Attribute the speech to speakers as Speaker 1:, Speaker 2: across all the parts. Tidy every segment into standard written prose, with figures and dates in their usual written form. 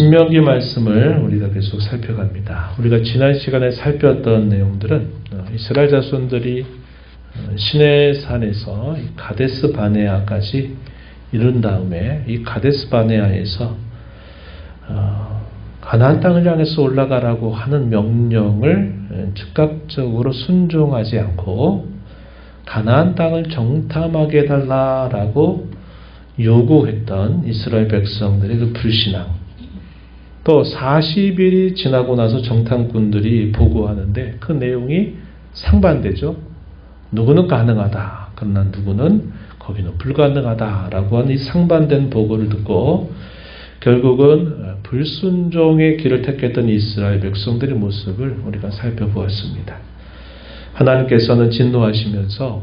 Speaker 1: 신명기 말씀을 우리가 계속 살펴갑니다. 우리가 지난 시간에 살폈던 내용들은 이스라엘 자손들이 시내산에서 가데스 바네아까지 이른 다음에 이 가데스 바네아에서 가나안 땅을 향해서 올라가라고 하는 명령을 즉각적으로 순종하지 않고 가나안 땅을 정탐하게 해달라라고 요구했던 이스라엘 백성들의 그 불신앙, 또 40일이 지나고 나서 정탐꾼들이 보고하는데 그 내용이 상반되죠. 누구는 가능하다, 그러나 누구는 거기는 불가능하다라고 하는 이 상반된 보고를 듣고 결국은 불순종의 길을 택했던 이스라엘 백성들의 모습을 우리가 살펴보았습니다. 하나님께서는 진노하시면서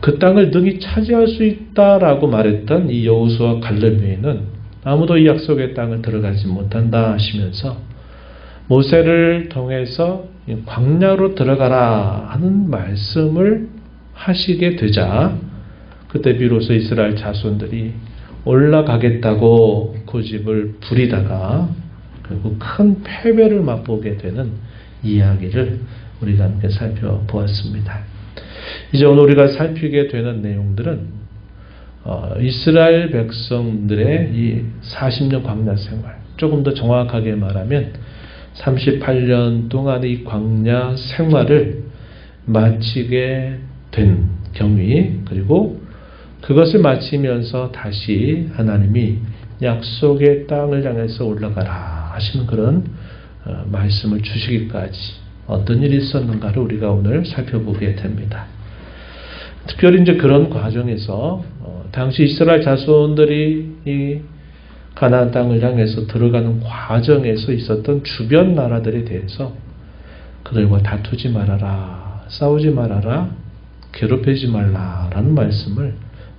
Speaker 1: 그 땅을 능히 차지할 수 있다라고 말했던 이 여호수아 갈렙 외에는 아무도 이 약속의 땅을 들어가지 못한다 하시면서 모세를 통해서 광야로 들어가라 하는 말씀을 하시게 되자 그때 비로소 이스라엘 자손들이 올라가겠다고 고집을 부리다가 결국 큰 패배를 맛보게 되는 이야기를 우리가 함께 살펴보았습니다. 이제 오늘 우리가 살피게 되는 내용들은 이스라엘 백성들의 이 40년 광야 생활, 조금 더 정확하게 말하면 38년 동안의 이 광야 생활을 마치게 된 경위, 그리고 그것을 마치면서 다시 하나님이 약속의 땅을 향해서 올라가라 하시는 그런 말씀을 주시기까지 어떤 일이 있었는가를 우리가 오늘 살펴보게 됩니다. 특별히 이제 그런 과정에서 당시 이스라엘 자손들이 이 가나안 땅을 향해서 들어가는 과정에서 있었던 주변 나라들에 대해서 그들과 다투지 말아라, 싸우지 말아라, 괴롭히지 말라라는 말씀을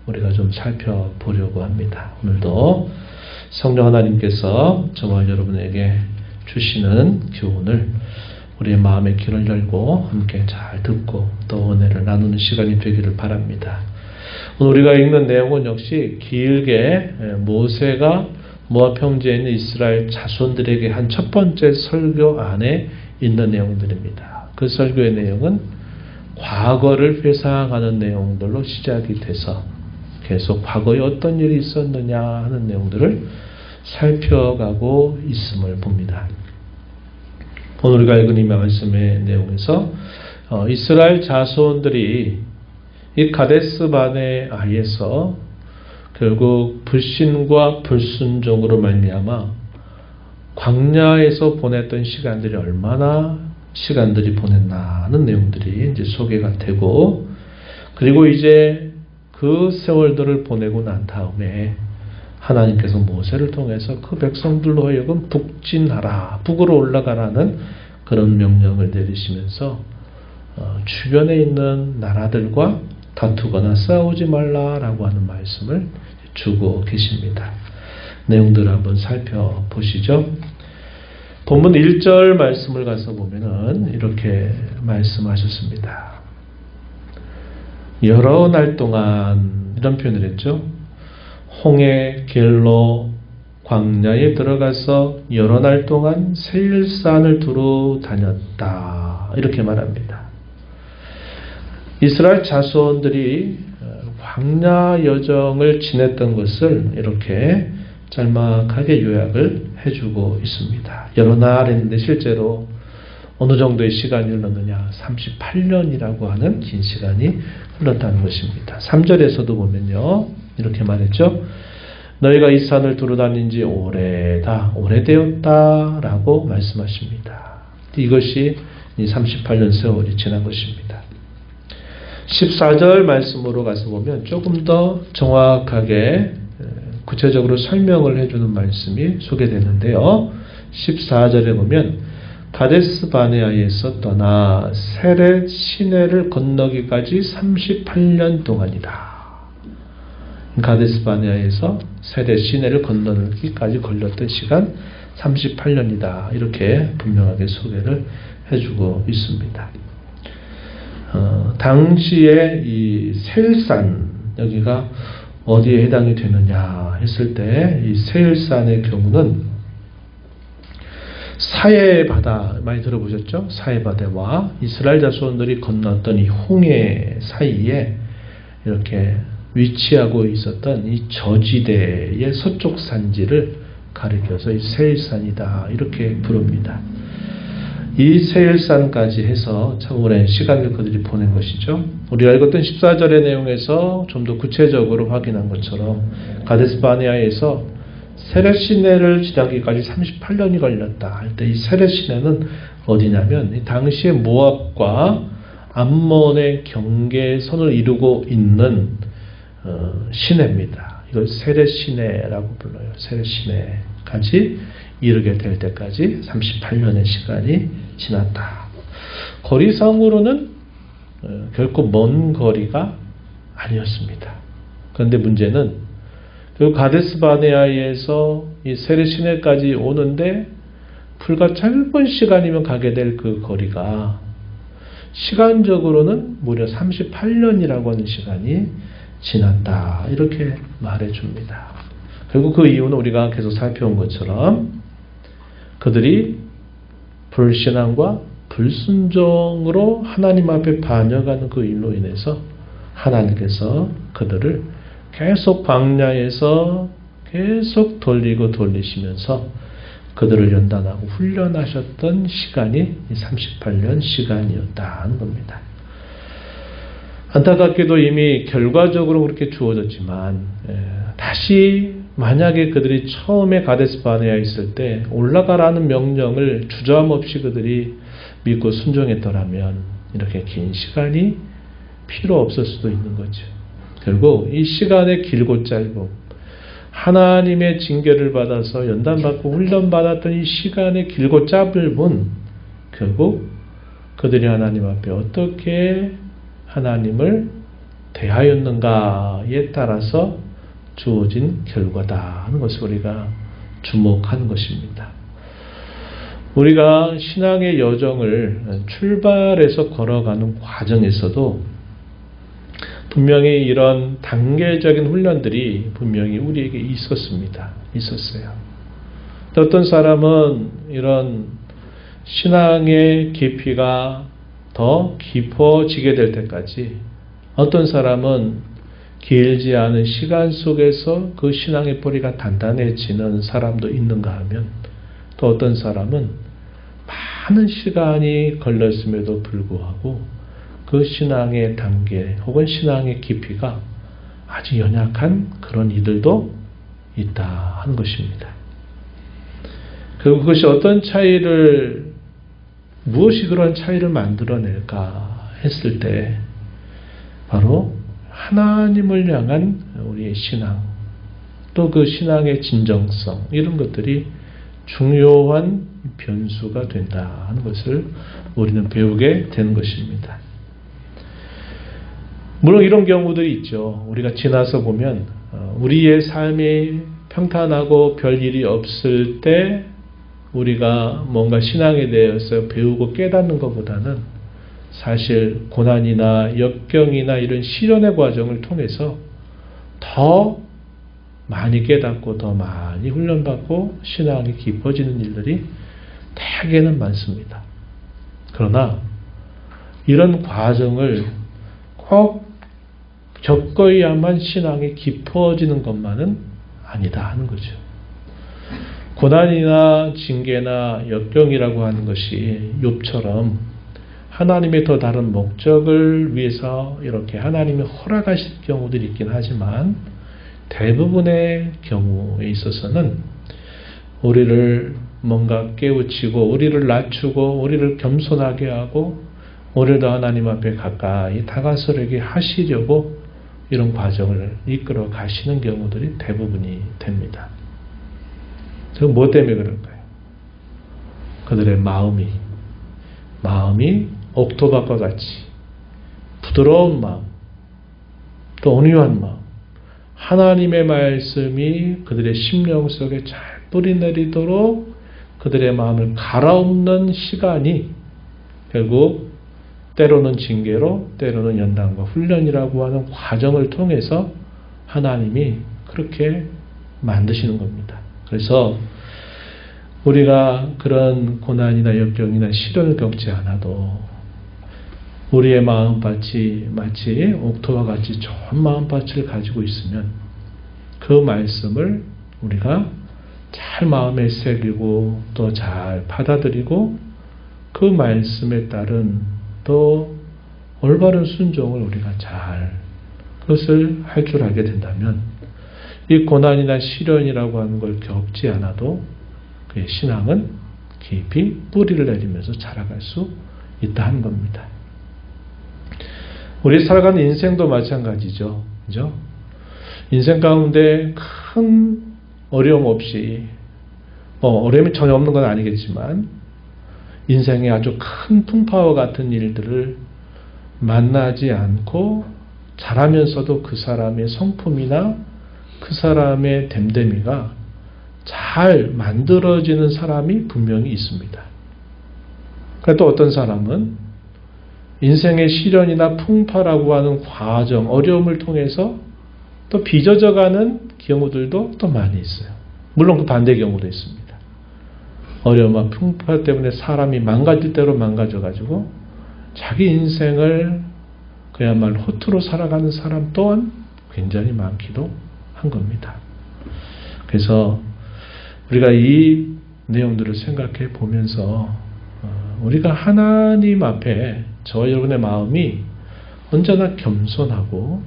Speaker 1: 우리가 좀 살펴보려고 합니다. 오늘도 성령 하나님께서 저와 여러분에게 주시는 교훈을 우리의 마음의 귀를 열고 함께 잘 듣고 또 은혜를 나누는 시간이 되기를 바랍니다. 오늘 우리가 읽는 내용은 역시 길게 모세가 모압 평지에 있는 이스라엘 자손들에게 한 첫 번째 설교 안에 있는 내용들입니다. 그 설교의 내용은 과거를 회상하는 내용들로 시작이 돼서 계속 과거에 어떤 일이 있었느냐 하는 내용들을 살펴가고 있음을 봅니다. 오늘 우리가 읽은 이 말씀의 내용에서 이스라엘 자손들이 이 가데스 바네아에서 결국 불신과 불순종으로 말미암아 광야에서 보냈던 시간들이 얼마나 시간들이 보냈나는 내용들이 이제 소개가 되고, 그리고 이제 그 세월들을 보내고 난 다음에 하나님께서 모세를 통해서 그 백성들로 하여금 북진하라, 북으로 올라가라는 그런 명령을 내리시면서 주변에 있는 나라들과 다투거나 싸우지 말라라고 하는 말씀을 주고 계십니다. 내용들을 한번 살펴보시죠. 본문 1절 말씀을 가서 보면은 이렇게 말씀하셨습니다. 여러 날 동안, 이런 표현을 했죠. 홍해 길로 광야에 들어가서 여러 날 동안 세일산을 두루 다녔다, 이렇게 말합니다. 이스라엘 자손들이 광야 여정을 지냈던 것을 이렇게 짤막하게 요약을 해주고 있습니다. 여러 날 했는데 실제로 어느 정도의 시간이 흘렀느냐, 38년이라고 하는 긴 시간이 흘렀다는 것입니다. 3절에서도 보면요, 이렇게 말했죠. 너희가 이 산을 두루 다닌 지 오래되었다 라고 말씀하십니다. 이것이 이 38년 세월이 지난 것입니다. 14절 말씀으로 가서 보면 조금 더 정확하게 구체적으로 설명을 해주는 말씀이 소개되는데요. 14절에 보면 가데스 바네아에서 떠나 세렛 시내를 건너기까지 38년 동안이다. 가데스 바네아에서 세렛 시내를 건너기까지 걸렸던 시간 38년이다. 이렇게 분명하게 소개를 해주고 있습니다. 당시에 이 세일산, 여기가 어디에 해당이 되느냐 했을 때 이 세일산의 경우는 사해바다 많이 들어보셨죠? 사해바다와 이스라엘 자손들이 건넜던 이 홍해 사이에 이렇게 위치하고 있었던 이 저지대의 서쪽 산지를 가리켜서 이 세일산이다 이렇게 부릅니다. 이 세일산까지 해서 참 오랜 시간을 그들이 보낸 것이죠. 우리가 읽었던 14절의 내용에서 좀 더 구체적으로 확인한 것처럼 가데스 바네아에서 세렛 시내를 지나기까지 38년이 걸렸다 할 때 이 세렛 시내는 어디냐면 이 당시에 모압과 암몬의 경계선을 이루고 있는 시내입니다. 이걸 세렛 시내라고 불러요. 세렛 시내까지 이르게 될 때까지 38년의 시간이 지났다. 거리상으로는 결코 먼 거리가 아니었습니다. 그런데 문제는 그 가데스 바네아에서 이 세렛 시내까지 오는데 불과 짧은 시간이면 가게 될 그 거리가 시간적으로는 무려 38년이라고 하는 시간이 지났다. 이렇게 말해줍니다. 결국 그 이유는 우리가 계속 살펴온 것처럼 그들이 불신앙과 불순종으로 하나님 앞에 반역하는 그 일로 인해서 하나님께서 그들을 계속 광야에서 계속 돌리고 돌리시면서 그들을 연단하고 훈련하셨던 시간이 38년 시간이었다는 겁니다. 안타깝게도 이미 결과적으로 그렇게 주어졌지만 다시 만약에 그들이 처음에 가데스 바네아에 있을 때 올라가라는 명령을 주저함없이 그들이 믿고 순종했더라면 이렇게 긴 시간이 필요 없을 수도 있는 거죠. 결국 이 시간의 길고 짧음, 하나님의 징계를 받아서 연단받고 훈련받았던 이 시간의 길고 짧음은 결국 그들이 하나님 앞에 어떻게 하나님을 대하였는가에 따라서 주어진 결과다 하는 것을 우리가 주목하는 것입니다. 우리가 신앙의 여정을 출발해서 걸어가는 과정에서도 분명히 이런 단계적인 훈련들이 분명히 우리에게 있었어요. 어떤 사람은 이런 신앙의 깊이가 더 깊어지게 될 때까지, 어떤 사람은 길지 않은 시간 속에서 그 신앙의 뿌리가 단단해지는 사람도 있는가 하면, 또 어떤 사람은 많은 시간이 걸렸음에도 불구하고 그 신앙의 단계 혹은 신앙의 깊이가 아주 연약한 그런 이들도 있다 하는 것입니다. 그리고 그것이 어떤 차이를, 무엇이 그런 차이를 만들어낼까 했을 때 바로 하나님을 향한 우리의 신앙, 또 그 신앙의 진정성, 이런 것들이 중요한 변수가 된다 하는 것을 우리는 배우게 되는 것입니다. 물론 이런 경우들이 있죠. 우리가 지나서 보면 우리의 삶이 평탄하고 별일이 없을 때 우리가 뭔가 신앙에 대해서 배우고 깨닫는 것보다는 사실 고난이나 역경이나 이런 시련의 과정을 통해서 더 많이 깨닫고 더 많이 훈련받고 신앙이 깊어지는 일들이 대개는 많습니다. 그러나 이런 과정을 꼭 겪어야만 신앙이 깊어지는 것만은 아니다 하는 거죠. 고난이나 징계나 역경이라고 하는 것이 욥처럼 하나님의 더 다른 목적을 위해서 이렇게 하나님이 허락하실 경우들이 있긴 하지만, 대부분의 경우에 있어서는 우리를 뭔가 깨우치고 우리를 낮추고 우리를 겸손하게 하고 우리를 더 하나님 앞에 가까이 다가서게 하시려고 이런 과정을 이끌어 가시는 경우들이 대부분이 됩니다. 저 뭐 때문에 그럴까요? 그들의 마음이 옥토밭과 같이 부드러운 마음, 또 온유한 마음, 하나님의 말씀이 그들의 심령 속에 잘 뿌리내리도록 그들의 마음을 갈아엎는 시간이 결국 때로는 징계로, 때로는 연단과 훈련이라고 하는 과정을 통해서 하나님이 그렇게 만드시는 겁니다. 그래서 우리가 그런 고난이나 역경이나 시련을 겪지 않아도 우리의 마음밭이 마치 옥토와 같이 좋은 마음밭을 가지고 있으면 그 말씀을 우리가 잘 마음에 새기고 또 잘 받아들이고 그 말씀에 따른 또 올바른 순종을 우리가 잘 그것을 할 줄 알게 된다면 이 고난이나 시련이라고 하는 걸 겪지 않아도 그의 신앙은 깊이 뿌리를 내리면서 자라갈 수 있다 하는 겁니다. 우리 살아가는 인생도 마찬가지죠. 그죠? 인생 가운데 큰 어려움 없이, 어려움이 전혀 없는 건 아니겠지만, 인생의 아주 큰 풍파와 같은 일들을 만나지 않고 자라면서도 그 사람의 성품이나 그 사람의 됨됨이가 잘 만들어지는 사람이 분명히 있습니다. 또 어떤 사람은 인생의 시련이나 풍파라고 하는 과정, 어려움을 통해서 또 빚어져가는 경우들도 또 많이 있어요. 물론 그 반대 경우도 있습니다. 어려움과 풍파 때문에 사람이 망가질 대로 망가져가지고 자기 인생을 그야말로 허투루 살아가는 사람 또한 굉장히 많기도 한 겁니다. 그래서 우리가 이 내용들을 생각해 보면서 우리가 하나님 앞에 저와 여러분의 마음이 언제나 겸손하고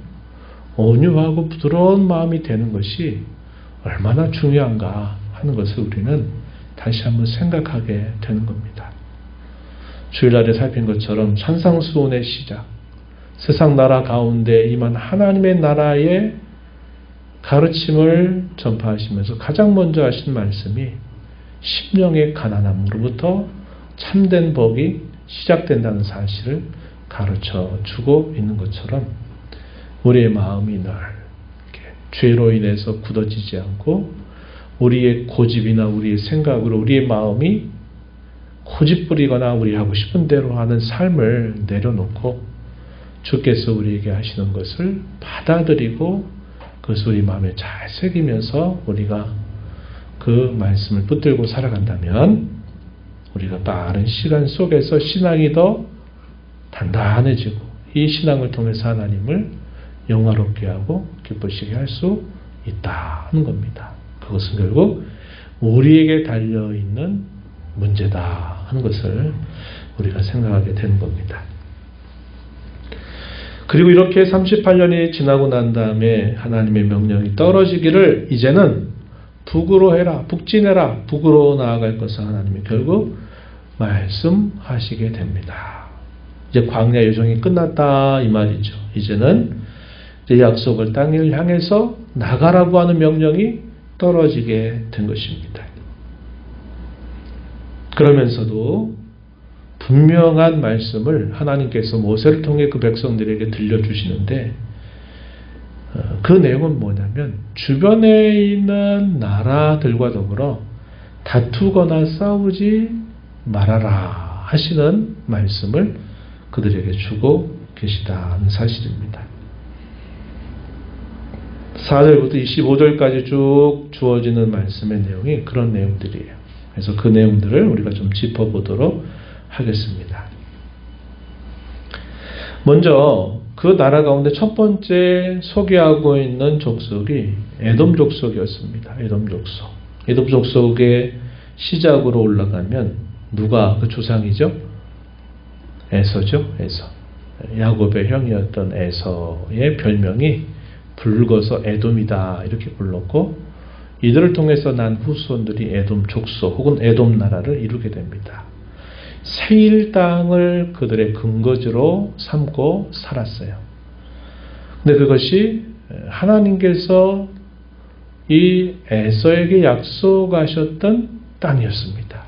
Speaker 1: 온유하고 부드러운 마음이 되는 것이 얼마나 중요한가 하는 것을 우리는 다시 한번 생각하게 되는 겁니다. 주일날에 살핀 것처럼 산상수훈의 시작, 세상 나라 가운데 임한 하나님의 나라의 가르침을 전파하시면서 가장 먼저 하신 말씀이 심령의 가난함으로부터 참된 복이 시작된다는 사실을 가르쳐 주고 있는 것처럼 우리의 마음이 늘 죄로 인해서 굳어지지 않고 우리의 고집이나 우리의 생각으로 우리의 마음이 고집부리거나 우리 하고 싶은 대로 하는 삶을 내려놓고 주께서 우리에게 하시는 것을 받아들이고 그것을 우리 마음에 잘 새기면서 우리가 그 말씀을 붙들고 살아간다면 우리가 빠른 시간 속에서 신앙이 더 단단해지고 이 신앙을 통해서 하나님을 영화롭게 하고 기쁘시게 할 수 있다 하는 겁니다. 그것은 결국 우리에게 달려있는 문제다 하는 것을 우리가 생각하게 되는 겁니다. 그리고 이렇게 38년이 지나고 난 다음에 하나님의 명령이 떨어지기를 이제는 북으로 해라, 북진해라, 북으로 나아갈 것을 하나님이 결국 말씀하시게 됩니다. 이제 광야 여정이 끝났다 이 말이죠. 이제는 이제 약속을 땅을 향해서 나가라고 하는 명령이 떨어지게 된 것입니다. 그러면서도 분명한 말씀을 하나님께서 모세를 통해 그 백성들에게 들려주시는데 그 내용은 뭐냐면 주변에 있는 나라들과 더불어 다투거나 싸우지 말아라 하시는 말씀을 그들에게 주고 계시다는 사실입니다. 4절부터 25절까지 쭉 주어지는 말씀의 내용이 그런 내용들이에요. 그래서 그 내용들을 우리가 좀 짚어보도록 하겠습니다. 먼저 그 나라 가운데 첫 번째 소개하고 있는 족속이 에돔 족속이었습니다. 에돔 족속. 에돔 족속의 시작으로 올라가면 누가 그 조상이죠? 에서죠. 에서. 야곱의 형이었던 에서의 별명이 붉어서 에돔이다 이렇게 불렀고 이들을 통해서 난 후손들이 에돔 족속 혹은 에돔 나라를 이루게 됩니다. 세일 땅을 그들의 근거지로 삼고 살았어요. 근데 그것이 하나님께서 이 에서에게 약속하셨던 땅이었습니다.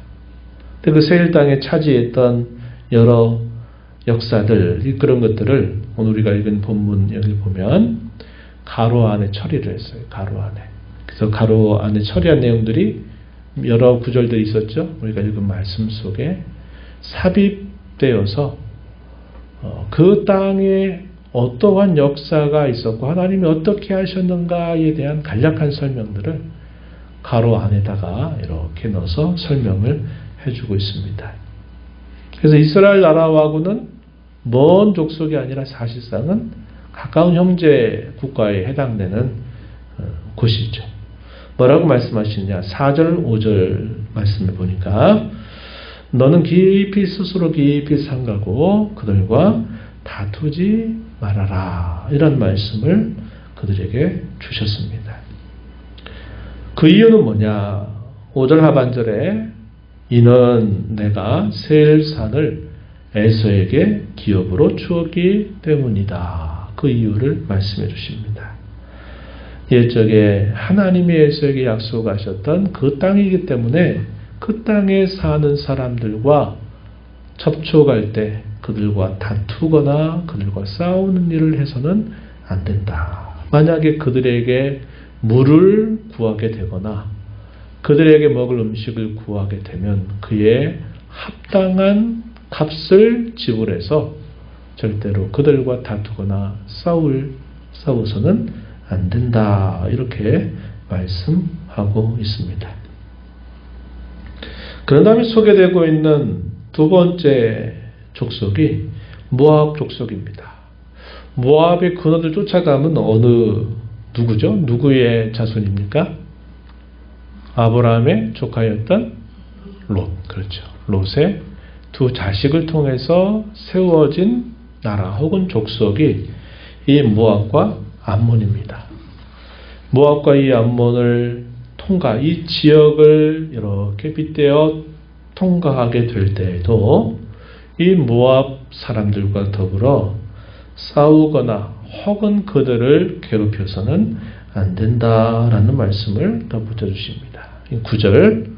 Speaker 1: 근데 그 세일 땅에 차지했던 여러 역사들, 그런 것들을 오늘 우리가 읽은 본문 여기 보면 가로 안에 처리를 했어요. 가로 안에. 그래서 가로 안에 처리한 내용들이 여러 구절들이 있었죠. 우리가 읽은 말씀 속에 삽입되어서 그 땅의 어떠한 역사가 있었고 하나님이 어떻게 하셨는가에 대한 간략한 설명들을 가로 안에다가 이렇게 넣어서 설명을 해주고 있습니다. 그래서 이스라엘 나라하고는 먼 족속이 아니라 사실상은 가까운 형제 국가에 해당되는 곳이죠. 뭐라고 말씀하시냐? 4절, 5절 말씀을 보니까 너는 스스로 깊이 삼가고 그들과 다투지 말아라. 이런 말씀을 그들에게 주셨습니다. 그 이유는 뭐냐? 5절 하반절에 이는 내가 세일산을 에서에게 기업으로 주었기 때문이다. 그 이유를 말씀해 주십니다. 옛적에 하나님이 에서에게 약속하셨던 그 땅이기 때문에 그 땅에 사는 사람들과 접촉할 때 그들과 다투거나 그들과 싸우는 일을 해서는 안 된다. 만약에 그들에게 물을 구하게 되거나 그들에게 먹을 음식을 구하게 되면 그에 합당한 값을 지불해서 절대로 그들과 다투거나 싸워서는 안 된다. 이렇게 말씀하고 있습니다. 그런 다음에 소개되고 있는 두 번째 족속이 모압 족속입니다. 모압의 근원을 쫓아가면 누구죠? 누구의 자손입니까? 아브라함의 조카였던 롯. 그렇죠. 롯의 두 자식을 통해서 세워진 나라 혹은 족속이 이 모압과 암몬입니다. 모압과 이 암몬을 이 지역을 이렇게 빗대어 통과하게 될 때에도 이 모압 사람들과 더불어 싸우거나 혹은 그들을 괴롭혀서는 안 된다라는 말씀을 덧붙여 주십니다. 9절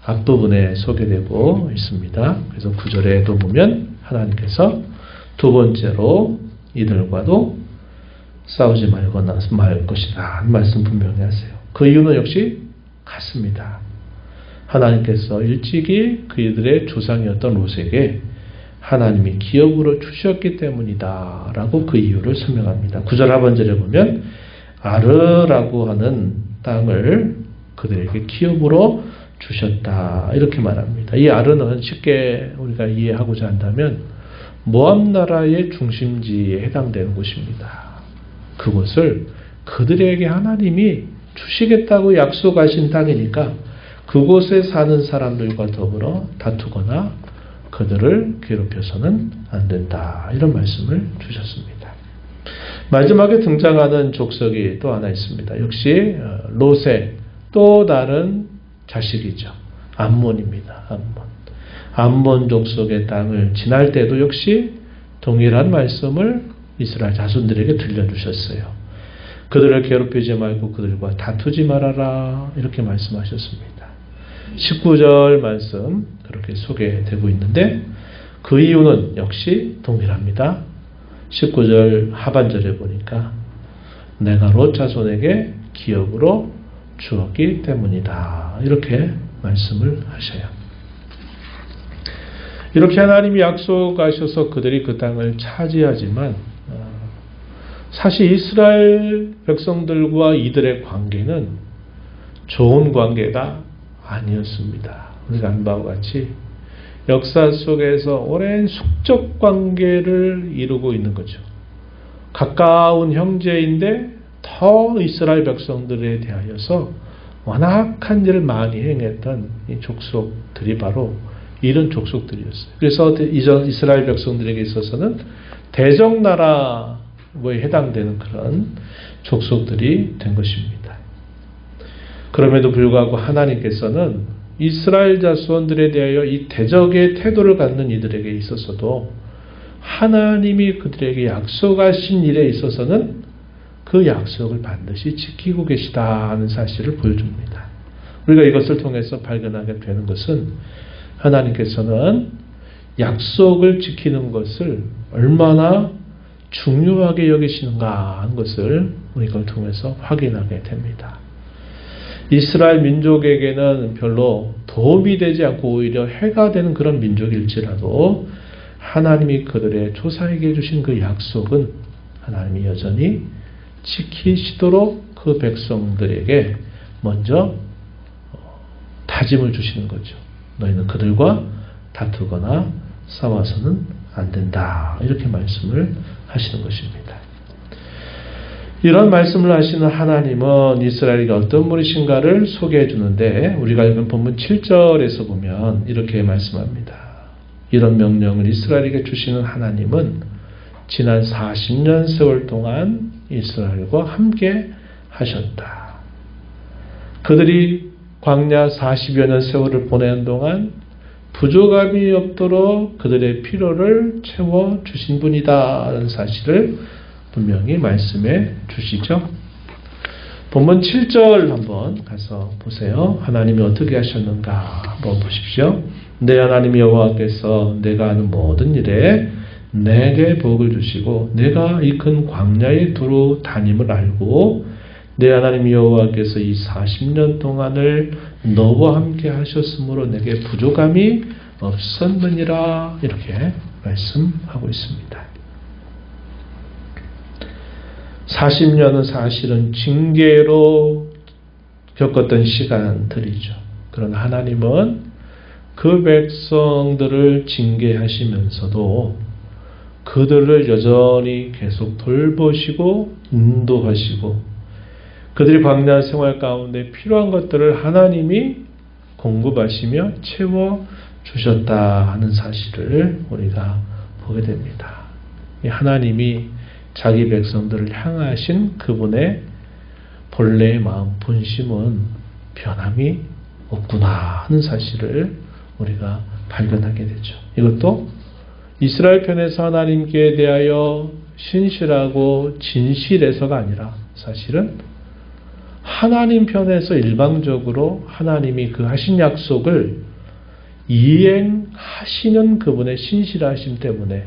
Speaker 1: 앞부분에 소개되고 있습니다. 그래서 9절에도 보면 하나님께서 두 번째로 이들과도 싸우지 말거나 말 것이다 하는 말씀 분명히 하세요. 그 이유는 역시 같습니다. 하나님께서 일찍이 그들의 조상이었던 롯에게 하나님이 기업으로 주셨기 때문이다 라고 그 이유를 설명합니다. 9절 하반절에 보면 아르라고 하는 땅을 그들에게 기업으로 주셨다 이렇게 말합니다. 이 아르는 쉽게 우리가 이해하고자 한다면 모압 나라의 중심지에 해당되는 곳입니다. 그곳을 그들에게 하나님이 주시겠다고 약속하신 땅이니까 그곳에 사는 사람들과 더불어 다투거나 그들을 괴롭혀서는 안 된다. 이런 말씀을 주셨습니다. 마지막에 등장하는 족속이 또 하나 있습니다. 역시 롯의 또 다른 자식이죠. 암몬입니다. 암몬 족속의 땅을 지날 때도 역시 동일한 말씀을 이스라엘 자손들에게 들려주셨어요. 그들을 괴롭히지 말고 그들과 다투지 말아라 이렇게 말씀하셨습니다. 19절 말씀 그렇게 소개되고 있는데 그 이유는 역시 동일합니다. 19절 하반절에 보니까 내가 롯 자손에게 기업으로 주었기 때문이다 이렇게 말씀을 하셔요. 이렇게 하나님이 약속하셔서 그들이 그 땅을 차지하지만 사실 이스라엘 백성들과 이들의 관계는 좋은 관계가 아니었습니다. 우리가 안 바와 같이 역사 속에서 오랜 숙적 관계를 이루고 있는 거죠. 가까운 형제인데 더 이스라엘 백성들에 대하여서 완악한 일을 많이 행했던 이 족속들이 바로 이런 족속들이었어요. 그래서 이전 이스라엘 백성들에게 있어서는 대적나라 해당되는 그런 족속들이 된 것입니다. 그럼에도 불구하고 하나님께서는 이스라엘 자손들에 대하여 이 대적의 태도를 갖는 이들에게 있어서도 하나님이 그들에게 약속하신 일에 있어서는 그 약속을 반드시 지키고 계시다 하는 사실을 보여줍니다. 우리가 이것을 통해서 발견하게 되는 것은 하나님께서는 약속을 지키는 것을 얼마나 중요하게 여기시는가 하는 것을 이걸 통해서 확인하게 됩니다. 이스라엘 민족에게는 별로 도움이 되지 않고 오히려 해가 되는 그런 민족일지라도 하나님이 그들의 조상에게 주신 그 약속은 하나님이 여전히 지키시도록 그 백성들에게 먼저 다짐을 주시는 거죠. 너희는 그들과 다투거나 싸워서는 안 된다. 이렇게 말씀을 하시는 것입니다. 이런 말씀을 하시는 하나님은 이스라엘이 어떤 무리신가를 소개해 주는데 우리가 읽은 본문 7절에서 보면 이렇게 말씀합니다. 이런 명령을 이스라엘에게 주시는 하나님은 지난 40년 세월 동안 이스라엘과 함께 하셨다. 그들이 광야 40여 년 세월을 보내는 동안 부족함이 없도록 그들의 필요를 채워주신 분이다라는 사실을 분명히 말씀해 주시죠. 본문 7절 한번 가서 보세요. 하나님이 어떻게 하셨는가 한번 보십시오. 내 하나님 여호와께서 내가 하는 모든 일에 내게 복을 주시고 내가 이 큰 광야에 두루 다님을 알고 내 하나님 여호와께서 이 40년 동안을 너와 함께 하셨으므로 내게 부족함이 없었느니라 이렇게 말씀하고 있습니다. 40년은 사실은 징계로 겪었던 시간들이죠. 그러나 하나님은 그 백성들을 징계하시면서도 그들을 여전히 계속 돌보시고 인도하시고 그들이 광야 생활 가운데 필요한 것들을 하나님이 공급하시며 채워주셨다 하는 사실을 우리가 보게 됩니다. 하나님이 자기 백성들을 향하신 그분의 본래의 마음, 본심은 변함이 없구나 하는 사실을 우리가 발견하게 되죠. 이것도 이스라엘 편에서 하나님께 대하여 신실하고 진실해서가 아니라 사실은 하나님 편에서 일방적으로 하나님이 그 하신 약속을 이행하시는 그분의 신실하심 때문에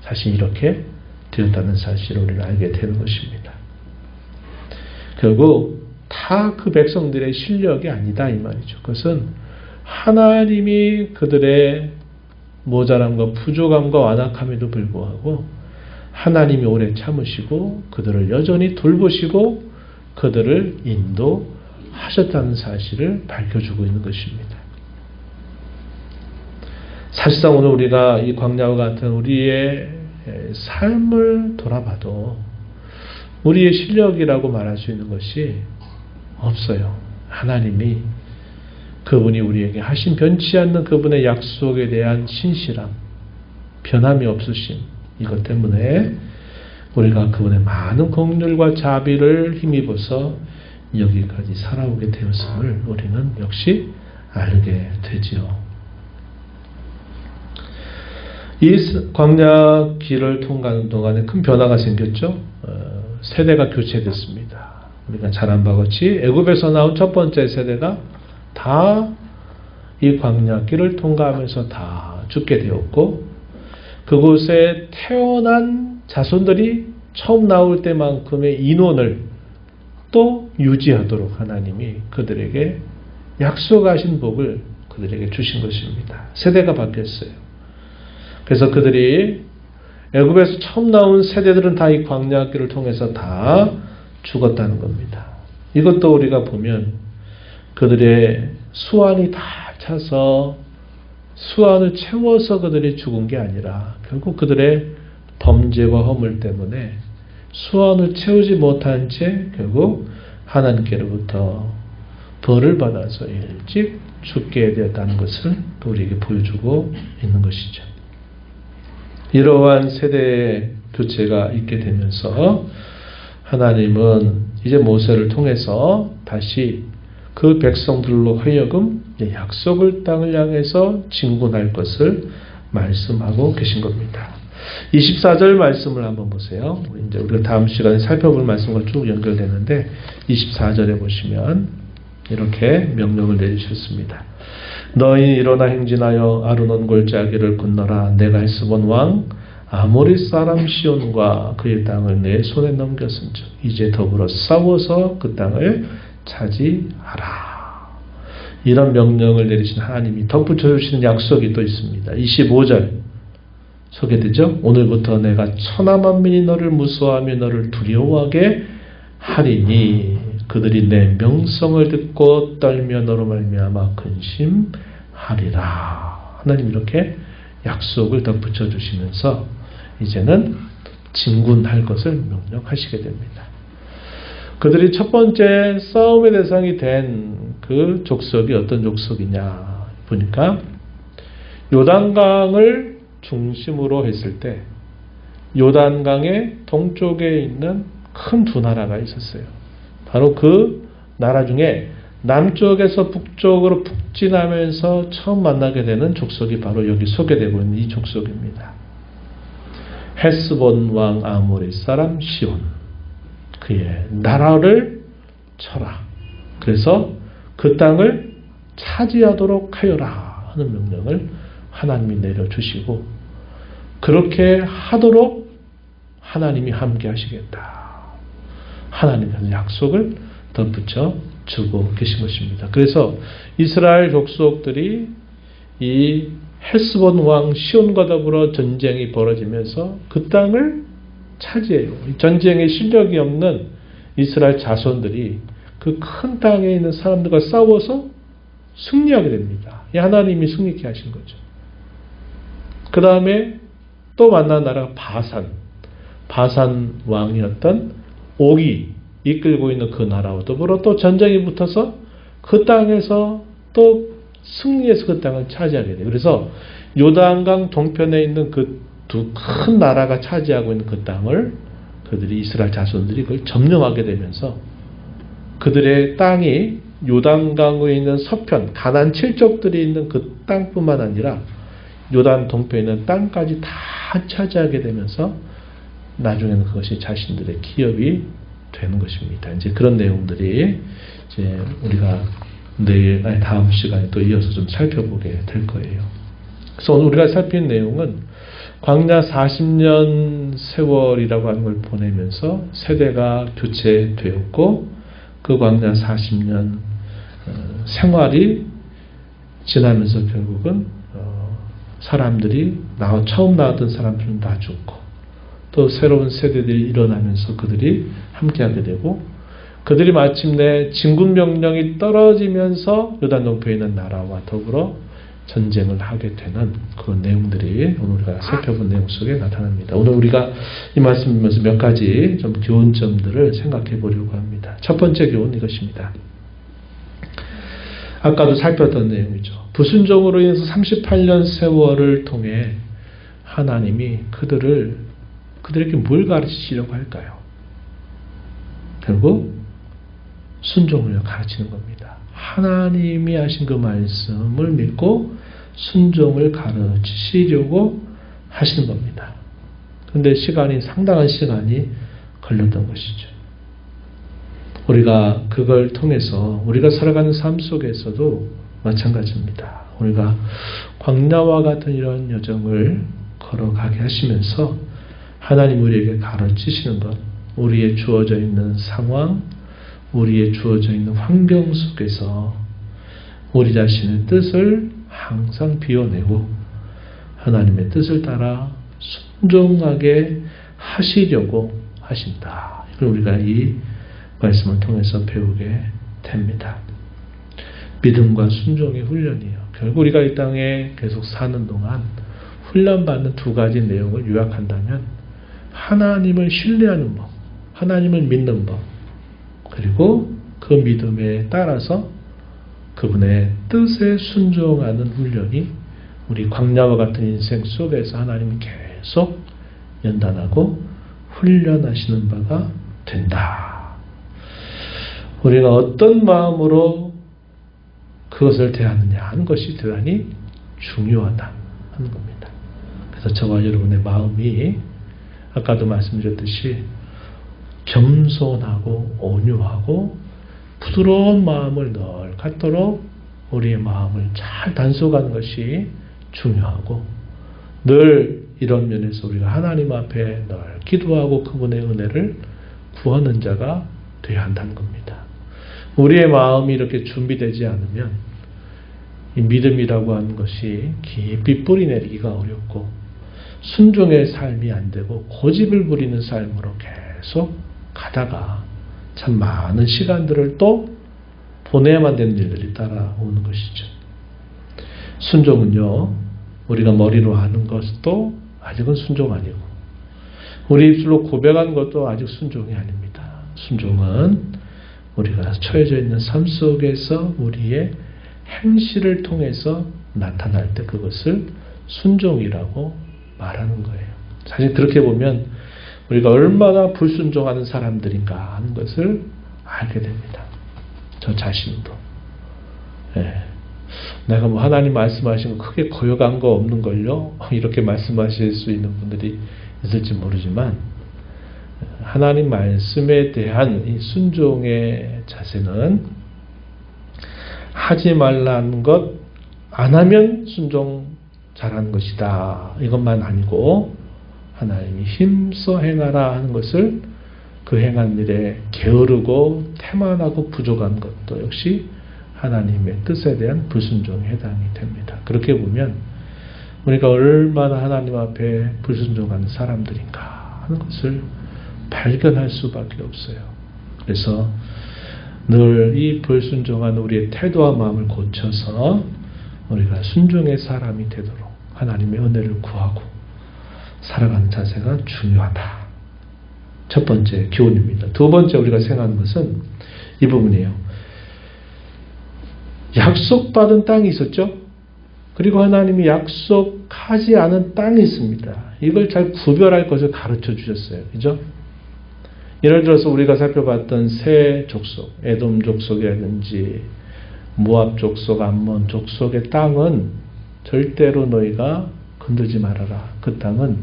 Speaker 1: 사실 이렇게 되었다는 사실을 우리가 알게 되는 것입니다. 결국 다 그 백성들의 실력이 아니다 이 말이죠. 그것은 하나님이 그들의 모자람과 부족함과 완악함에도 불구하고 하나님이 오래 참으시고 그들을 여전히 돌보시고 그들을 인도하셨다는 사실을 밝혀주고 있는 것입니다. 사실상 오늘 우리가 이 광야와 같은 우리의 삶을 돌아봐도 우리의 실력이라고 말할 수 있는 것이 없어요. 하나님이 그분이 우리에게 하신 변치 않는 그분의 약속에 대한 신실함, 변함이 없으심 이것 때문에 우리가 그분의 많은 긍휼과 자비를 힘입어서 여기까지 살아오게 되었음을 우리는 역시 알게 되지요. 이 광야 길을 통과하는 동안에 큰 변화가 생겼죠. 세대가 교체됐습니다. 우리가 잘 안 봐같이 애굽에서 나온 첫 번째 세대가 다 이 광야 길을 통과하면서 다 죽게 되었고 그곳에 태어난 자손들이 처음 나올 때만큼의 인원을 또 유지하도록 하나님이 그들에게 약속하신 복을 그들에게 주신 것입니다. 세대가 바뀌었어요. 그래서 그들이 애굽에서 처음 나온 세대들은 다 이 광야길을 통해서 다 죽었다는 겁니다. 이것도 우리가 보면 그들의 수완이 다 차서 수완을 채워서 그들이 죽은 게 아니라 결국 그들의 범죄와 허물 때문에 수완을 채우지 못한 채 결국 하나님께로부터 벌을 받아서 일찍 죽게 되었다는 것을 또 우리에게 보여주고 있는 것이죠. 이러한 세대 교체가 있게 되면서 하나님은 이제 모세를 통해서 다시 그 백성들로 하여금 약속을 땅을 향해서 진군할 것을 말씀하고 계신 겁니다. 24절 말씀을 한번 보세요. 이제 우리가 다음 시간에 살펴볼 말씀과 쭉 연결되는데 24절에 보시면 이렇게 명령을 내리셨습니다. 너희 일어나 행진하여 아르논 골짜기를 건너라. 내가 헤스본 왕 아모리 사람 시온과 그의 땅을 내 손에 넘겼은즉 이제 더불어 싸워서 그 땅을 차지하라. 이런 명령을 내리신 하나님이 덧붙여 주시는 약속이 또 있습니다. 25절 소개되죠. 오늘부터 내가 천하만민이 너를 무서워하며 너를 두려워하게 하리니 그들이 내 명성을 듣고 떨며 너로 말미암아 근심하리라. 하나님 이렇게 약속을 덧붙여 주시면서 이제는 진군할 것을 명령하시게 됩니다. 그들이 첫 번째 싸움의 대상이 된 그 족속이 어떤 족속이냐 보니까 요단강을 중심으로 했을 때 요단강의 동쪽에 있는 큰 두 나라가 있었어요. 바로 그 나라 중에 남쪽에서 북쪽으로 북진하면서 처음 만나게 되는 족속이 바로 여기 소개되고 있는 이 족속입니다. 헤스본 왕 아모리 사람 시온, 그의 나라를 쳐라. 그래서 그 땅을 차지하도록 하여라 하는 명령을 하나님이 내려주시고 그렇게 하도록 하나님이 함께 하시겠다. 하나님의 약속을 덧붙여 주고 계신 것입니다. 그래서 이스라엘 족속들이 이 헤스본 왕 시온과 더불어 전쟁이 벌어지면서 그 땅을 차지해요. 전쟁에 실력이 없는 이스라엘 자손들이 그 큰 땅에 있는 사람들과 싸워서 승리하게 됩니다. 이 하나님이 승리케 하신 거죠. 그 다음에 또 만난 나라가 바산 왕이었던 옥이 이끌고 있는 그 나라와 더불어 또 전쟁이 붙어서 그 땅에서 또 승리해서 그 땅을 차지하게 돼요. 그래서 요단강 동편에 있는 그 두 큰 나라가 차지하고 있는 그 땅을 그들이 이스라엘 자손들이 그걸 점령하게 되면서 그들의 땅이 요단강에 있는 서편 가나안 칠족들이 있는 그 땅뿐만 아니라 요단 동편에 있는 땅까지 다 차지하게 되면서 나중에는 그것이 자신들의 기업이 되는 것입니다. 이제 그런 내용들이 이제 우리가 다음 시간에 또 이어서 좀 살펴보게 될 거예요. 그래서 오늘 우리가 살핀 내용은 광야 40년 세월이라고 하는 걸 보내면서 세대가 교체되었고 그 광야 40년 생활이 지나면서 결국은 사람들이 처음 나왔던 사람들은 다 죽고 또 새로운 세대들이 일어나면서 그들이 함께하게 되고 그들이 마침내 진군명령이 떨어지면서 요단 동편에 있는 나라와 더불어 전쟁을 하게 되는 그런 내용들이 오늘 우리가 살펴본 내용 속에 나타납니다. 오늘 우리가 이 말씀 보면서 몇 가지 좀 교훈점들을 생각해 보려고 합니다. 첫 번째 교훈 이것입니다. 아까도 살폈던 내용이죠. 불순종으로 인해서 38년 세월을 통해 하나님이 그들에게 뭘 가르치시려고 할까요? 결국 순종을 가르치는 겁니다. 하나님이 하신 그 말씀을 믿고 순종을 가르치시려고 하시는 겁니다. 그런데 상당한 시간이 걸렸던 것이죠. 우리가 그걸 통해서 우리가 살아가는 삶 속에서도 마찬가지입니다. 우리가 광야와 같은 이런 여정을 걸어가게 하시면서 하나님 우리에게 가르치시는 것, 우리의 주어져 있는 상황, 우리의 주어져 있는 환경 속에서 우리 자신의 뜻을 항상 비워내고 하나님의 뜻을 따라 순종하게 하시려고 하신다. 이걸 우리가 이 말씀을 통해서 배우게 됩니다. 믿음과 순종의 훈련이에요. 결국 우리가 이 땅에 계속 사는 동안 훈련받는 두 가지 내용을 요약한다면 하나님을 신뢰하는 법, 하나님을 믿는 법, 그리고 그 믿음에 따라서 그분의 뜻에 순종하는 훈련이 우리 광야와 같은 인생 속에서 하나님이 계속 연단하고 훈련하시는 바가 된다. 우리가 어떤 마음으로 그것을 대하느냐 하는 것이 대단히 중요하다 하는 겁니다. 그래서 저와 여러분의 마음이 아까도 말씀드렸듯이 겸손하고 온유하고 부드러운 마음을 늘 갖도록 우리의 마음을 잘 단속하는 것이 중요하고 늘 이런 면에서 우리가 하나님 앞에 늘 기도하고 그분의 은혜를 구하는 자가 되어야 한다는 겁니다. 우리의 마음이 이렇게 준비되지 않으면 이 믿음이라고 하는 것이 깊이 뿌리 내리기가 어렵고 순종의 삶이 안 되고 고집을 부리는 삶으로 계속 가다가 참 많은 시간들을 또 보내야만 되는 일들이 따라오는 것이죠. 순종은요, 우리가 머리로 하는 것도 아직은 순종 아니고, 우리 입술로 고백한 것도 아직 순종이 아닙니다. 순종은 우리가 처해져 있는 삶 속에서 우리의 행실을 통해서 나타날 때 그것을 순종이라고 말하는 거예요. 사실 그렇게 보면 우리가 얼마나 불순종하는 사람들인가 하는 것을 알게 됩니다. 저 자신도. 예. 내가 뭐 하나님 말씀하신 거 크게 거역한 거 없는 걸요? 이렇게 말씀하실 수 있는 분들이 있을지 모르지만, 하나님 말씀에 대한 이 순종의 자세는 하지 말라는 것, 안 하면 순종 잘하는 것이다, 이것만 아니고 하나님이 힘써 행하라 하는 것을 그 행한 일에 게으르고 태만하고 부족한 것도 역시 하나님의 뜻에 대한 불순종에 해당이 됩니다. 그렇게 보면 우리가 얼마나 하나님 앞에 불순종하는 사람들인가 하는 것을 발견할 수밖에 없어요. 그래서 늘 이 불순종한 우리의 태도와 마음을 고쳐서 우리가 순종의 사람이 되도록 하나님의 은혜를 구하고 살아가는 자세가 중요하다. 첫 번째 교훈입니다. 두 번째 우리가 생각하는 것은 이 부분이에요. 약속받은 땅이 있었죠? 그리고 하나님이 약속하지 않은 땅이 있습니다. 이걸 잘 구별할 것을 가르쳐 주셨어요. 그죠? 예를 들어서 우리가 살펴봤던 세 족속, 에돔 족속이라든지 모압 족속, 암몬 족속의 땅은 절대로 너희가 건들지 말아라. 그 땅은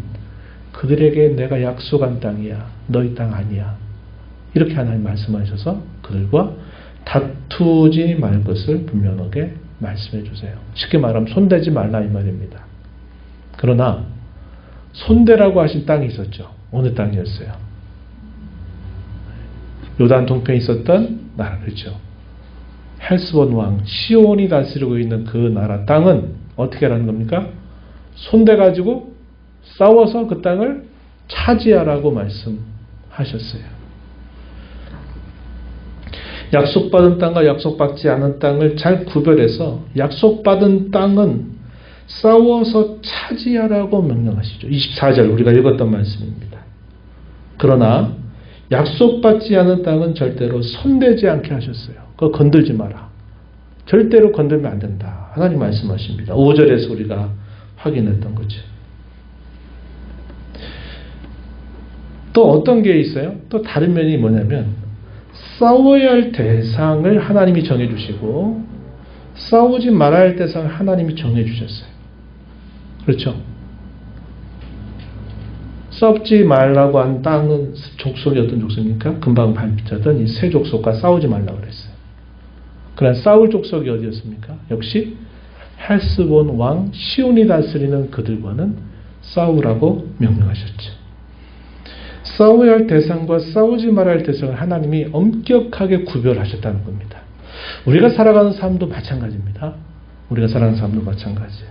Speaker 1: 그들에게 내가 약속한 땅이야. 너희 땅 아니야. 이렇게 하나님 말씀하셔서 그들과 다투지 말 것을 분명하게 말씀해 주세요. 쉽게 말하면 손대지 말라 이 말입니다. 그러나 손대라고 하신 땅이 있었죠. 어느 땅이었어요? 요단 동편에 있었던 나라, 그렇죠. 헬스본 왕 시온이 다스리고 있는 그 나라 땅은 어떻게 하라는 겁니까? 손대가지고 싸워서 그 땅을 차지하라고 말씀하셨어요. 약속받은 땅과 약속받지 않은 땅을 잘 구별해서 약속받은 땅은 싸워서 차지하라고 명령하시죠. 24절 우리가 읽었던 말씀입니다. 그러나 약속받지 않은 땅은 절대로 손대지 않게 하셨어요. 그거 건들지 마라. 절대로 건들면 안 된다. 하나님 말씀하십니다. 5절에서 우리가 확인했던 거죠. 또 어떤 게 있어요? 또 다른 면이 뭐냐면 싸워야 할 대상을 하나님이 정해주시고 싸우지 말아야 할 대상을 하나님이 정해주셨어요. 그렇죠? 싸우지 말라고 한 땅은 족속이 어떤 족속입니까? 금방 발표하던 이 세 족속과 싸우지 말라고 그랬어요. 그러나 싸울 족속이 어디였습니까? 역시 헬스본 왕 시온이 다스리는 그들과는 싸우라고 명령하셨죠. 싸워야 할 대상과 싸우지 말아야 할 대상을 하나님이 엄격하게 구별하셨다는 겁니다. 우리가 살아가는 삶도 마찬가지입니다. 우리가 살아가는 삶도 마찬가지예요.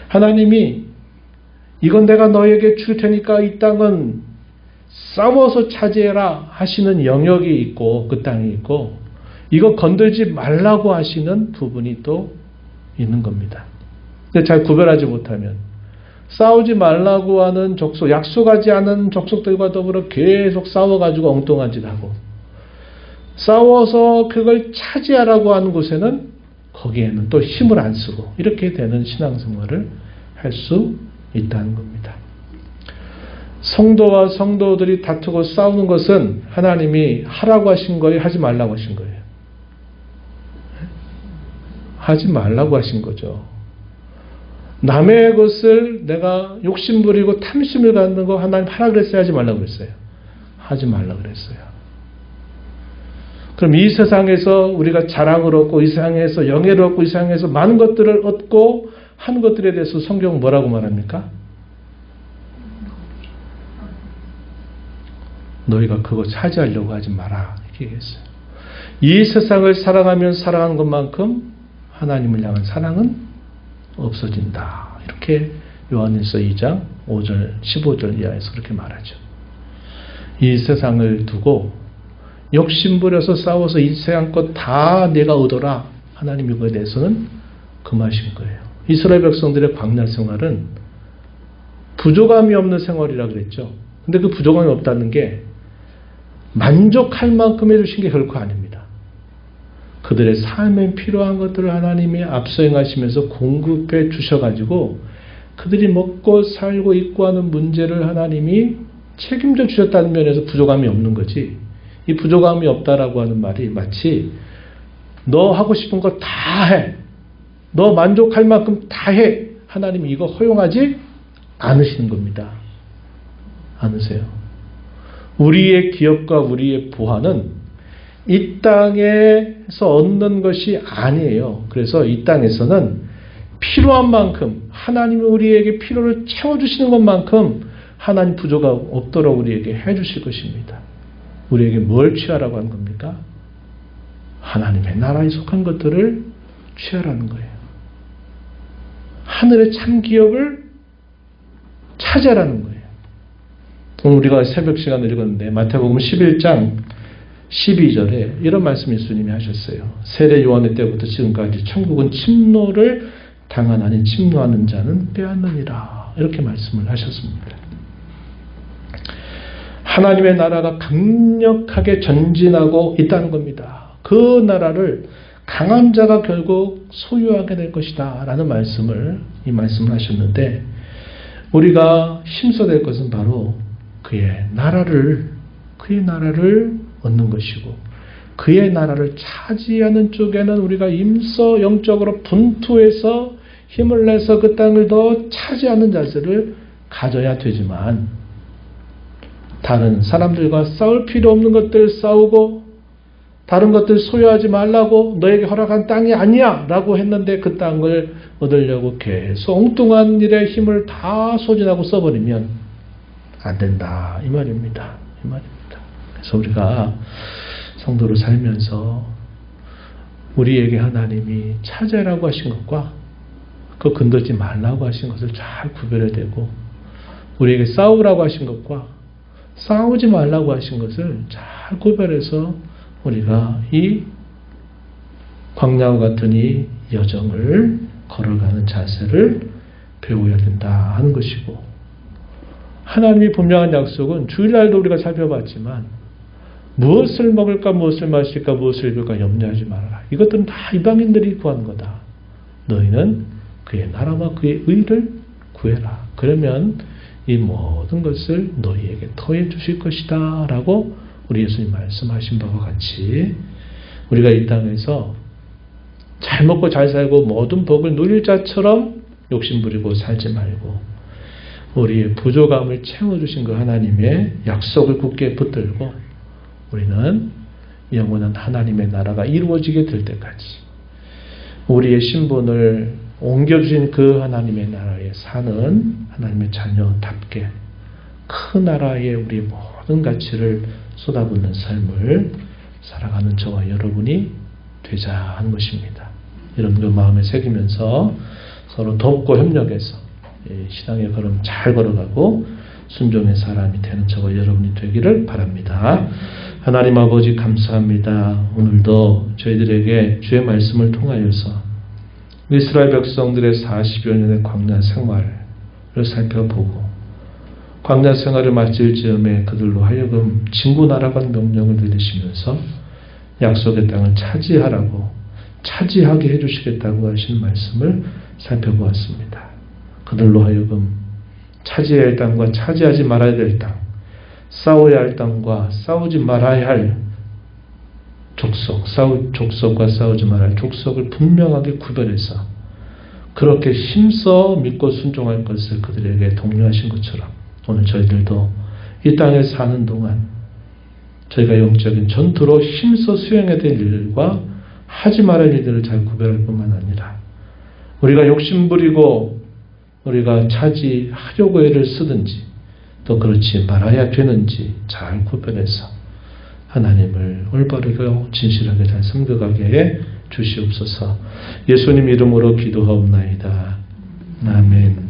Speaker 1: 하나님이 이건 내가 너에게 줄 테니까 이 땅은 싸워서 차지해라 하시는 영역이 있고 그 땅이 있고 이거 건들지 말라고 하시는 부분이 또 있는 겁니다. 근데 잘 구별하지 못하면 싸우지 말라고 하는 족속, 약속하지 않은 족속들과 더불어 계속 싸워가지고 엉뚱한 짓 하고 싸워서 그걸 차지하라고 하는 곳에는 거기에는 또 힘을 안 쓰고 이렇게 되는 신앙생활을 할 수 있다는 겁니다. 성도와 성도들이 다투고 싸우는 것은 하나님이 하라고 하신 거예요? 하지 말라고 하신 거예요? 하지 말라고 하신 거죠. 남의 것을 내가 욕심부리고 탐심을 갖는 거 하나님 하라 그랬어요? 하지 말라고 그랬어요? 하지 말라고 그랬어요. 그럼 이 세상에서 우리가 자랑을 얻고 이 세상에서 영예를 얻고 이 세상에서 많은 것들을 얻고 한 것들에 대해서 성경은 뭐라고 말합니까? 너희가 그거 차지하려고 하지 마라 이렇게 얘기했어요. 이 세상을 사랑하면 사랑하는 것만큼 하나님을 향한 사랑은 없어진다. 이렇게 요한일서 2장 5절 15절 이하에서 그렇게 말하죠. 이 세상을 두고 욕심부려서 싸워서 이 세상 것 다 내가 얻어라. 하나님 이거에 대해서는 금하신 거예요. 이스라엘 백성들의 광야 생활은 부족함이 없는 생활이라 그랬죠. 근데 그 부족함이 없다는 게 만족할 만큼 해주신 게 결코 아닙니다. 그들의 삶에 필요한 것들을 하나님이 앞서 행하시면서 공급해 주셔가지고 그들이 먹고 살고 있고 하는 문제를 하나님이 책임져 주셨다는 면에서 부족함이 없는 거지. 이 부족함이 없다라고 하는 말이 마치 너 하고 싶은 거 다 해. 너 만족할 만큼 다 해. 하나님이 이거 허용하지 않으시는 겁니다. 않으세요? 우리의 기업과 우리의 부하는 이 땅에서 얻는 것이 아니에요. 그래서 이 땅에서는 필요한 만큼 하나님이 우리에게 필요를 채워주시는 것만큼 하나님 부족함 없도록 우리에게 해주실 것입니다. 우리에게 뭘 취하라고 하는 겁니까? 하나님의 나라에 속한 것들을 취하라는 거예요. 하늘의 참 기업을 차지하라는 거예요. 오늘 우리가 새벽 시간을 읽었는데 마태복음 11장 12절에 이런 말씀 예수님이 하셨어요. 세례 요한의 때부터 지금까지 천국은 침노를 당한 아닌 침노하는 자는 빼앗느니라. 이렇게 말씀을 하셨습니다. 하나님의 나라가 강력하게 전진하고 있다는 겁니다. 그 나라를 강한 자가 결국 소유하게 될 것이다 라는 이 말씀을 하셨는데 우리가 힘써야 될 것은 바로 그의 나라를 얻는 것이고 그의 나라를 차지하는 쪽에는 우리가 임서 영적으로 분투해서 힘을 내서 그 땅을 더 차지하는 자세를 가져야 되지만 다른 사람들과 싸울 필요 없는 것들 싸우고 다른 것들 소유하지 말라고 너에게 허락한 땅이 아니야 라고 했는데 그 땅을 얻으려고 계속 엉뚱한 일에 힘을 다 소진하고 써버리면 안 된다 이 말입니다. 그래서 우리가 성도로 살면서 우리에게 하나님이 차지하라고 하신 것과 그 건들지 말라고 하신 것을 잘 구별해야 되고 우리에게 싸우라고 하신 것과 싸우지 말라고 하신 것을 잘 구별해서 우리가 이 광야와 같은 이 여정을 걸어가는 자세를 배워야 된다 하는 것이고 하나님이 분명한 약속은 주일날도 우리가 살펴봤지만 무엇을 먹을까 무엇을 마실까 무엇을 입을까 염려하지 말아라. 이것들은 다 이방인들이 구하는 거다. 너희는 그의 나라와 그의 의를 구해라. 그러면 이 모든 것을 너희에게 더해 주실 것이다 라고 우리 예수님 말씀하신 바와 같이 우리가 이 땅에서 잘 먹고 잘 살고 모든 복을 누릴 자처럼 욕심부리고 살지 말고 우리의 부족함을 채워주신 그 하나님의 약속을 굳게 붙들고 우리는 영원한 하나님의 나라가 이루어지게 될 때까지 우리의 신분을 옮겨주신 그 하나님의 나라에 사는 하나님의 자녀답게 큰 나라에 우리 모든 가치를 쏟아붓는 삶을 살아가는 저와 여러분이 되자 하는 것입니다. 이런 그 마음에 새기면서 서로 돕고 협력해서 신앙의 걸음 잘 걸어가고 순종의 사람이 되는 저와 여러분이 되기를 바랍니다. 하나님 아버지 감사합니다. 오늘도 저희들에게 주의 말씀을 통하여서 이스라엘 백성들의 40여 년의 광야 생활을 살펴보고 광야 생활을 마칠 즈음에 그들로 하여금 진군하라고 명령을 내리시면서 약속의 땅을 차지하게 해주시겠다고 하시는 말씀을 살펴보았습니다. 그들로 하여금 차지해야 할 땅과 차지하지 말아야 될 땅, 싸워야 할 땅과 싸우지 말아야 할 족속과 싸우지 말아야 할 족속을 분명하게 구별해서 그렇게 힘써 믿고 순종할 것을 그들에게 독려하신 것처럼 오늘 저희들도 이 땅에 사는 동안 저희가 영적인 전투로 힘써 수행해야 될 일과 하지 말아야 할 일들을 잘 구별할 뿐만 아니라 우리가 욕심부리고 우리가 차지하려고 애를 쓰든지 또 그렇지 말아야 되는지 잘 구별해서 하나님을 올바르고 진실하게 잘 섬겨가게 해 주시옵소서. 예수님 이름으로 기도하옵나이다. 아멘.